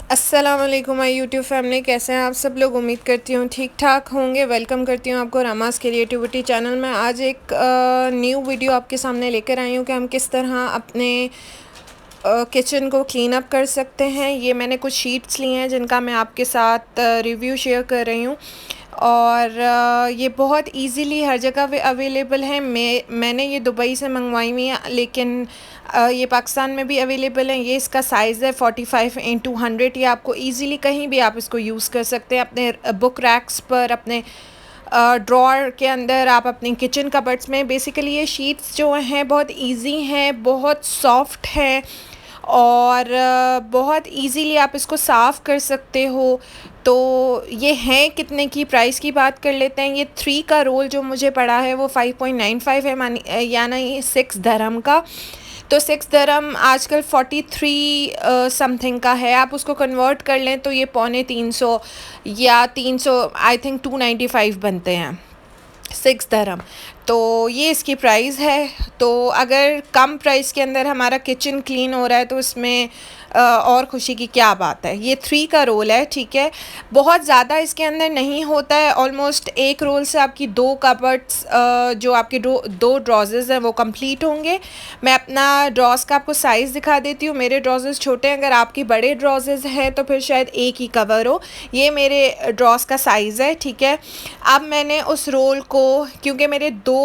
अस्सलाम वालेकुम my YouTube family, कैसे हैं आप सब लोग। उम्मीद करती हूँ ठीक ठाक होंगे। वेलकम करती हूँ आपको रमास क्रिएटिविटी चैनल में। आज एक न्यू वीडियो आपके सामने लेकर आई हूँ कि हम किस तरह अपने किचन को क्लीन अप कर सकते हैं। ये मैंने कुछ शीट्स लिए हैं जिनका मैं आपके साथ रिव्यू शेयर कर रही हूँ और ये बहुत इजीली हर जगह अवेलेबल है। मैंने ये दुबई से मंगवाई हुई है, लेकिन ये पाकिस्तान में भी अवेलेबल है। ये इसका साइज़ है 45x100। ये आपको इजीली कहीं भी आप इसको यूज़ कर सकते हैं, अपने बुक रैक्स पर, अपने ड्रॉअर के अंदर, आप अपनी किचन कबर्ड्स में। बेसिकली ये शीट्स जो हैं बहुत इजी हैं, बहुत सॉफ्ट हैं और बहुत इजीली आप इसको साफ़ कर सकते हो। तो ये हैं कितने की, प्राइस की बात कर लेते हैं। ये 3 का रोल जो मुझे पड़ा है वो 5.95 है, यानी 6 दरहम का। तो 6 दरहम आजकल 43 समथिंग का है। आप उसको कन्वर्ट कर लें तो ये 250 या 300, आई थिंक 295 बनते हैं 6 दरहम। तो ये इसकी प्राइस है। तो अगर कम प्राइस के अंदर हमारा किचन क्लीन हो रहा है तो इसमें और ख़ुशी की क्या बात है। ये 3 का रोल है, ठीक है। बहुत ज़्यादा इसके अंदर नहीं होता है। ऑलमोस्ट एक रोल से आपकी 2 कबर्ड्स, जो आपके दो ड्रॉज़र्स हैं वो कंप्लीट होंगे। मैं अपना ड्रॉज़ का आपको साइज़ दिखा देती हूँ। मेरे ड्रॉज़र्स छोटे हैं, अगर आपकी बड़े ड्रॉज़र्स हैं तो फिर शायद एक ही कवर हो। ये मेरे ड्रॉज़ का साइज़ है, ठीक है। अब मैंने उस रोल को, क्योंकि मेरे 2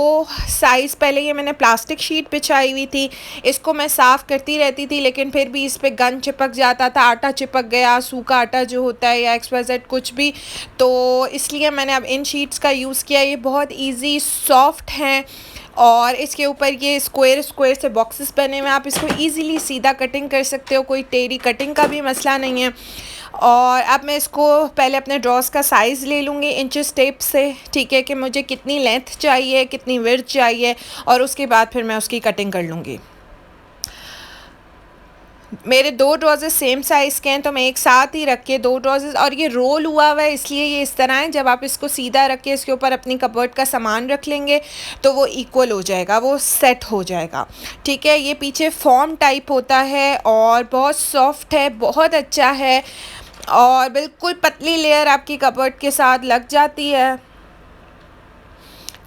साइज़, पहले ये मैंने प्लास्टिक शीट बिछाई हुई थी, इसको मैं साफ़ करती रहती थी, लेकिन फिर भी इस पे गंद चिपक जाता था, आटा चिपक गया, सूखा आटा जो होता है या XYZ कुछ भी। तो इसलिए मैंने अब इन शीट्स का यूज़ किया। ये बहुत इजी, सॉफ्ट हैं और इसके ऊपर ये स्क्वायर से बॉक्सेस बने हुए हैं। आप इसको इजीली सीधा कटिंग कर सकते हो, कोई टेढ़ी कटिंग का भी मसला नहीं है। और अब मैं इसको पहले अपने ड्रॉज़ का साइज़ ले लूँगी इंचेस टेप से, ठीक है, कि मुझे कितनी लेंथ चाहिए, कितनी विड्थ चाहिए, और उसके बाद फिर मैं उसकी कटिंग कर लूँगी। मेरे 2 ड्रॉज़र्स सेम साइज़ के हैं, तो मैं एक साथ ही रख के 2 ड्रॉज़र्स, और ये रोल हुआ हुआ है इसलिए ये इस तरह है। जब आप इसको सीधा रख के इसके ऊपर अपनी कबर्ड का सामान रख लेंगे तो वो इक्वल हो जाएगा, वो सेट हो जाएगा, ठीक है। ये पीछे फॉर्म टाइप होता है और बहुत सॉफ्ट है, बहुत अच्छा है और बिल्कुल पतली लेयर आपकी कबर्ड के साथ लग जाती है।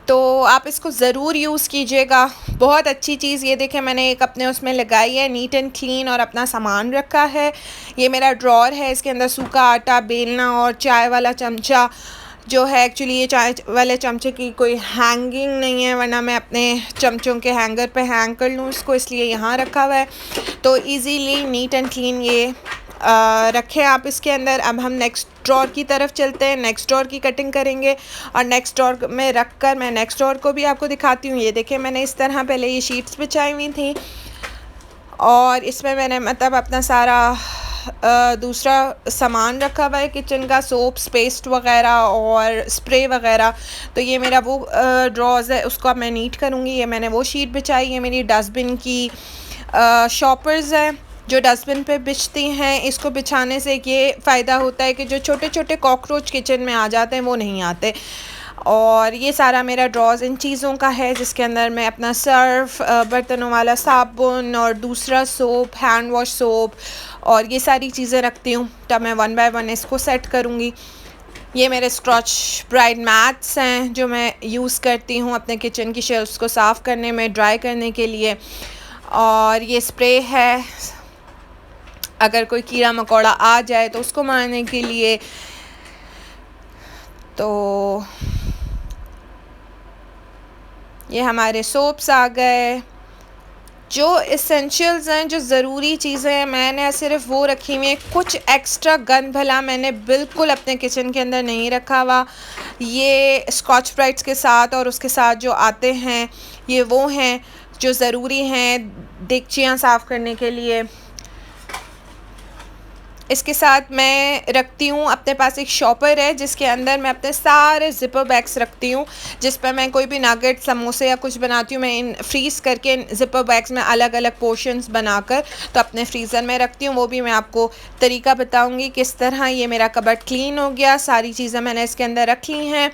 तो आप इसको ज़रूर यूज़ कीजिएगा, बहुत अच्छी चीज़। ये देखें, मैंने एक अपने उसमें लगाई है, नीट एंड क्लीन, और अपना सामान रखा है। ये मेरा ड्रॉअर है, इसके अंदर सूखा आटा, बेलना और चाय वाला चमचा जो है। एक्चुअली ये चाय वाले चमचे की कोई हैंगिंग नहीं है, वरना मैं अपने चमचों के हैंगर पे हैंग कर लूँ इसको, इसलिए यहाँ रखा हुआ है। तो इजीली नीट एंड क्लीन ये रखें आप इसके अंदर। अब हम नेक्स्ट ड्रॉअर की तरफ चलते हैं, नेक्स्ट ड्रॉअर की कटिंग करेंगे और नेक्स्ट ड्रॉअर में रख कर मैं नेक्स्ट ड्रॉअर को भी आपको दिखाती हूँ। ये देखें, मैंने इस तरह पहले ये शीट्स बिछाई हुई थी और इसमें मैंने मतलब अपना सारा दूसरा सामान रखा हुआ है किचन का, सोप्स, पेस्ट वगैरह और स्प्रे वगैरह। तो ये मेरा वो ड्रॉज़ है, उसको अब मैं नीट करूँगी। ये मैंने वो शीट बिछाई है। मेरी डस्टबिन की शॉपर्स हैं जो डस्टबिन पे बिछती हैं। इसको बिछाने से ये फ़ायदा होता है कि जो छोटे छोटे कॉकरोच किचन में आ जाते हैं वो नहीं आते। और ये सारा मेरा ड्रॉज़ इन चीज़ों का है, जिसके अंदर मैं अपना सर्फ़, बर्तनों वाला साबुन और दूसरा सोप, हैंड वॉश सोप और ये सारी चीज़ें रखती हूँ। तब मैं 1 बाय 1 इसको सेट करूँगी। ये मेरे स्क्रॉच ब्राइट मैट्स हैं जो मैं यूज़ करती हूँ अपने किचन की शेल्फ्स को साफ़ करने में, ड्राई करने के लिए। और ये स्प्रे है, अगर कोई कीड़ा मकोड़ा आ जाए तो उसको मारने के लिए। तो ये हमारे सोप्स आ गए। जो एसेंशियल्स हैं, जो ज़रूरी चीज़ें हैं, मैंने सिर्फ वो रखी हुई हैं। कुछ एक्स्ट्रा गन भला मैंने बिल्कुल अपने किचन के अंदर नहीं रखा हुआ। ये स्कॉच ब्राइट्स के साथ और उसके साथ जो आते हैं, ये वो हैं जो ज़रूरी हैं देगचियाँ साफ़ करने के लिए। इसके साथ मैं रखती हूँ, अपने पास एक शॉपर है जिसके अंदर मैं अपने सारे ज़िपर बैग्स रखती हूँ, जिस पर मैं कोई भी नगेट, समोसे या कुछ बनाती हूँ। मैं इन फ्रीज़ करके इन ज़िपर बैग्स में अलग अलग पोर्शंस बनाकर तो अपने फ्रीज़र में रखती हूँ। वो भी मैं आपको तरीका बताऊँगी किस तरह। ये मेरा कबर्ड क्लीन हो गया, सारी चीज़ें मैंने इसके अंदर रख ली हैं।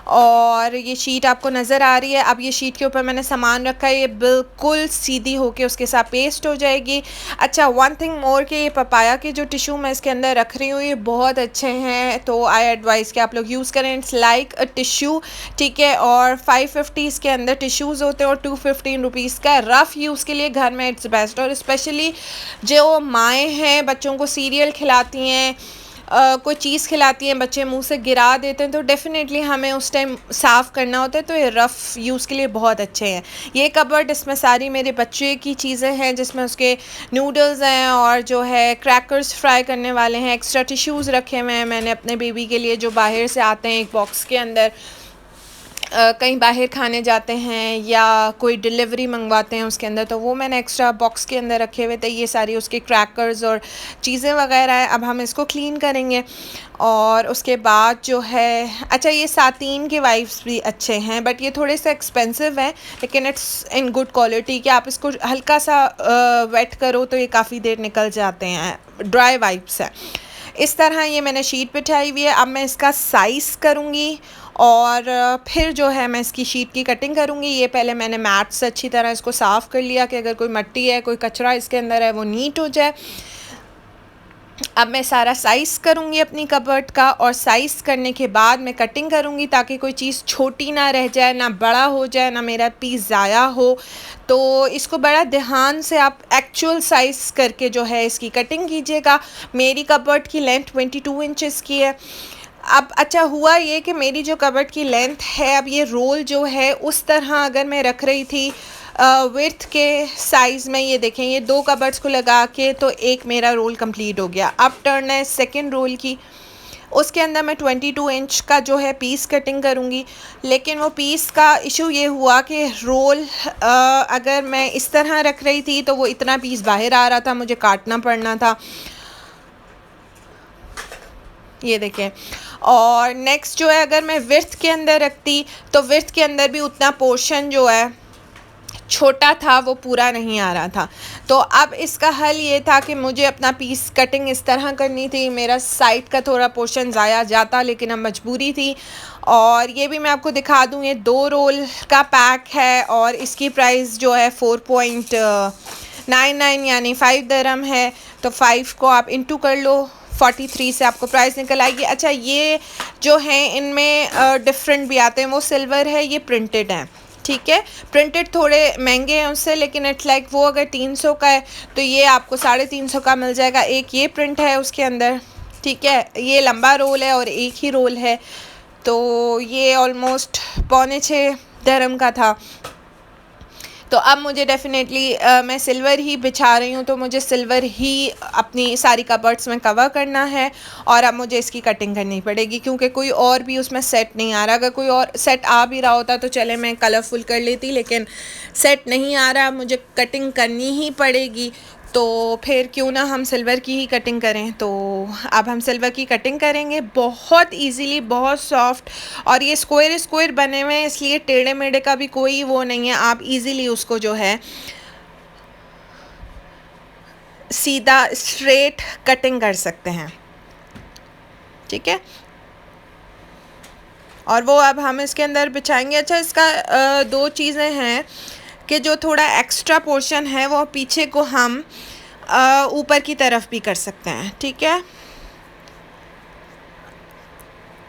और ये शीट आपको नज़र आ रही है। अब ये शीट के ऊपर मैंने सामान रखा है, ये बिल्कुल सीधी होके उसके साथ पेस्ट हो जाएगी। अच्छा, वन थिंग मोर कि ये पपाया के जो टिशू मैं इसके अंदर रख रही हूँ ये बहुत अच्छे हैं, तो आई एडवाइज़ कि आप लोग यूज़ करें। इट्स लाइक अ टिशू, ठीक है। और 550 के अंदर टिश्यूज़ होते हैं और 215 रुपीज़ का रफ़ यूज़ के लिए घर में इट्स बेस्ट। और स्पेशली जो माएँ हैं बच्चों को सीरियल खिलाती हैं, कोई चीज़ खिलाती हैं, बच्चे मुंह से गिरा देते हैं, तो डेफ़िनेटली हमें उस टाइम साफ़ करना होता है, तो ये रफ़ यूज़ के लिए बहुत अच्छे हैं। ये कबर्ड, इसमें सारी मेरे बच्चे की चीज़ें हैं, जिसमें उसके नूडल्स हैं और जो है क्रैकर्स फ्राई करने वाले हैं। एक्स्ट्रा टिश्यूज़ रखे हुए हैं मैंने अपने बेबी के लिए, जो बाहर से आते हैं एक बॉक्स के अंदर। कहीं बाहर खाने जाते हैं या कोई डिलीवरी मंगवाते हैं उसके अंदर, तो वो मैंने एक्स्ट्रा बॉक्स के अंदर रखे हुए थे। ये सारी उसके क्रैकर्स और चीज़ें वगैरह हैं। अब हम इसको क्लीन करेंगे और उसके बाद जो है, अच्छा ये सातीन के वाइप्स भी अच्छे हैं, बट ये थोड़े से एक्सपेंसिव हैं, लेकिन इट्स इन गुड क्वालिटी कि आप इसको हल्का सा वेट करो तो ये काफ़ी देर निकल जाते हैं। ड्राई वाइप्स हैं। इस तरह ये मैंने शीट बिछाई हुई है। अब मैं इसका साइज़ करूँगी और फिर जो है मैं इसकी शीट की कटिंग करूँगी। ये पहले मैंने मैट से अच्छी तरह इसको साफ़ कर लिया कि अगर कोई मिट्टी है, कोई कचरा इसके अंदर है, वो नीट हो जाए। अब मैं सारा साइज़ करूँगी अपनी कबर्ड का, और साइज़ करने के बाद मैं कटिंग करूँगी ताकि कोई चीज़ छोटी ना रह जाए, ना बड़ा हो जाए, ना मेरा पीस ज़ाया हो। तो इसको बड़ा ध्यान से आप एक्चुअल साइज़ करके जो है इसकी कटिंग कीजिएगा। मेरी कबर्ड की लेंथ 22 इंचेस की है। अब अच्छा हुआ ये कि मेरी जो कबर्ड की लेंथ है, अब ये रोल जो है उस तरह अगर मैं रख रही थी विड्थ के साइज़ में, ये देखें ये दो कबर्ड्स को लगा के तो एक मेरा रोल कंप्लीट हो गया। अब टर्न है सेकंड रोल की, उसके अंदर मैं 22 इंच का जो है पीस कटिंग करूँगी। लेकिन वो पीस का इशू ये हुआ कि रोल अगर मैं इस तरह रख रही थी तो वो इतना पीस बाहर आ रहा था, मुझे काटना पड़ना था। ये देखें। और नेक्स्ट जो है, अगर मैं विड्थ के अंदर रखती तो विड्थ के अंदर भी उतना पोर्शन जो है छोटा था, वो पूरा नहीं आ रहा था। तो अब इसका हल ये था कि मुझे अपना पीस कटिंग इस तरह करनी थी। मेरा साइड का थोड़ा पोर्शन ज़ाया जाता, लेकिन अब मजबूरी थी। और ये भी मैं आपको दिखा दूँ, ये 2 रोल का पैक है और इसकी प्राइस जो है 4.99 यानी 5 दिरहम है। तो 5 को आप इंटू कर लो, 43 से आपको प्राइस निकल आएगी। अच्छा, ये जो हैं इनमें डिफरेंट भी आते हैं, वो सिल्वर है, ये प्रिंटेड हैं, ठीक है। प्रिंटेड थोड़े महंगे हैं उससे, लेकिन इट्स लाइक वो अगर 300 का है तो ये आपको 350 का मिल जाएगा। एक ये प्रिंट है उसके अंदर, ठीक है। ये लंबा रोल है और एक ही रोल है, तो ये ऑलमोस्ट 6.25 दिरहम का था। तो अब मुझे डेफ़िनेटली मैं सिल्वर ही बिछा रही हूँ, तो मुझे सिल्वर ही अपनी सारी कबर्ड्स में कवर करना है। और अब मुझे इसकी कटिंग करनी पड़ेगी, क्योंकि कोई और भी उसमें सेट नहीं आ रहा। अगर कोई और सेट आ भी रहा होता तो चले मैं कलरफुल कर लेती, लेकिन सेट नहीं आ रहा, मुझे कटिंग करनी ही पड़ेगी। तो फिर क्यों ना हम सिल्वर की ही कटिंग करें। तो अब हम सिल्वर की कटिंग करेंगे, बहुत इजीली, बहुत सॉफ्ट। और ये स्क्वायर स्क्वायर बने हुए हैं, इसलिए टेढ़े मेढ़े का भी कोई वो नहीं है। आप इजीली उसको जो है सीधा स्ट्रेट कटिंग कर सकते हैं, ठीक है। और वो अब हम इसके अंदर बिछाएंगे। अच्छा, इसका 2 चीज़ें हैं कि जो थोड़ा एक्स्ट्रा पोर्शन है वो पीछे को हम ऊपर की तरफ भी कर सकते हैं, ठीक है,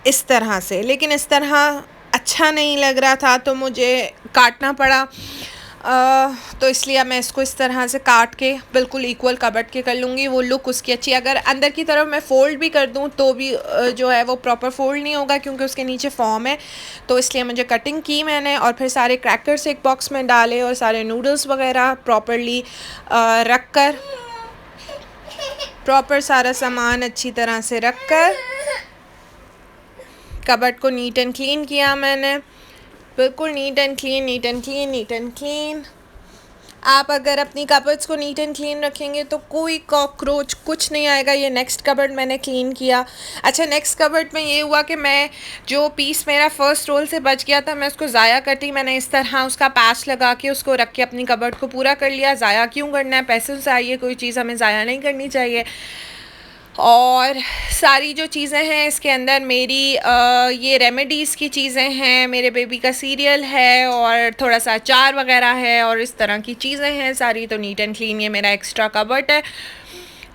इस तरह से। लेकिन इस तरह अच्छा नहीं लग रहा था तो मुझे काटना पड़ा। तो इसलिए मैं इसको इस तरह से काट के बिल्कुल इक्वल कबर्ड के कर लूँगी, वो लुक उसकी अच्छी। अगर अंदर की तरफ मैं फ़ोल्ड भी कर दूँ तो भी जो है वो प्रॉपर फ़ोल्ड नहीं होगा, क्योंकि उसके नीचे फॉर्म है। तो इसलिए मुझे कटिंग की मैंने, और फिर सारे क्रैकर्स एक बॉक्स में डाले और सारे नूडल्स वगैरह प्रॉपरली रख कर, प्रॉपर सारा सामान अच्छी तरह से रख कर कबर्ड को नीट एंड क्लीन किया मैंने, बिल्कुल neat and clean, neat and clean, neat and clean. आप अगर अपनी कबर्ड्स को नीट एंड क्लीन रखेंगे तो कोई कॉकरोच कुछ नहीं आएगा। ये नेक्स्ट कबर्ड मैंने क्लीन किया। अच्छा, नेक्स्ट कबर्ड में ये हुआ कि मैं जो पीस मेरा फ़र्स्ट रोल से बच गया था, मैं उसको ज़ाया करती, मैंने इस तरह उसका पैच लगा के उसको रख के अपनी कबर्ड को पूरा कर लिया। ज़ाया क्यों करना है, पैसे से आई है कोई चीज़, हमें ज़ाया नहीं करनी चाहिए। और सारी जो चीज़ें हैं इसके अंदर मेरी ये रेमेडीज़ की चीज़ें हैं, मेरे बेबी का सीरियल है और थोड़ा सा अचार वगैरह है और इस तरह की चीज़ें हैं सारी। तो नीट एंड क्लीन ये मेरा एक्स्ट्रा कबर्ड है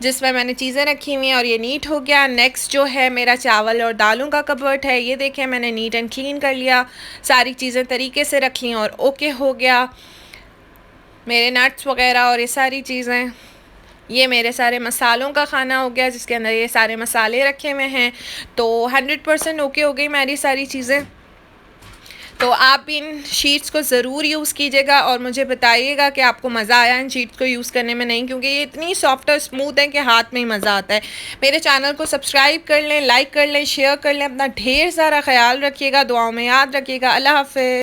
जिसमें मैंने चीज़ें रखी हुई हैं और ये नीट हो गया। नेक्स्ट जो है मेरा चावल और दालों का कबर्ड है, ये देखें मैंने नीट एंड क्लीन कर लिया, सारी चीज़ें तरीके से रख ली और ओके हो गया। मेरे नट्स वगैरह और ये सारी चीज़ें, ये मेरे सारे मसालों का खाना हो गया जिसके अंदर ये सारे मसाले रखे हुए हैं। तो 100% ओके हो गई मेरी सारी चीज़ें। तो आप इन शीट्स को ज़रूर यूज़ कीजिएगा और मुझे बताइएगा कि आपको मज़ा आया इन शीट्स को यूज़ करने में। नहीं, क्योंकि ये इतनी सॉफ्ट और स्मूथ है कि हाथ में ही मज़ा आता है। मेरे चैनल को सब्सक्राइब कर लें, लाइक कर लें, शेयर कर लें। अपना ढेर सारा ख्याल रखिएगा, दुआओं में याद रखिएगा। अल्लाह हाफ़िज़।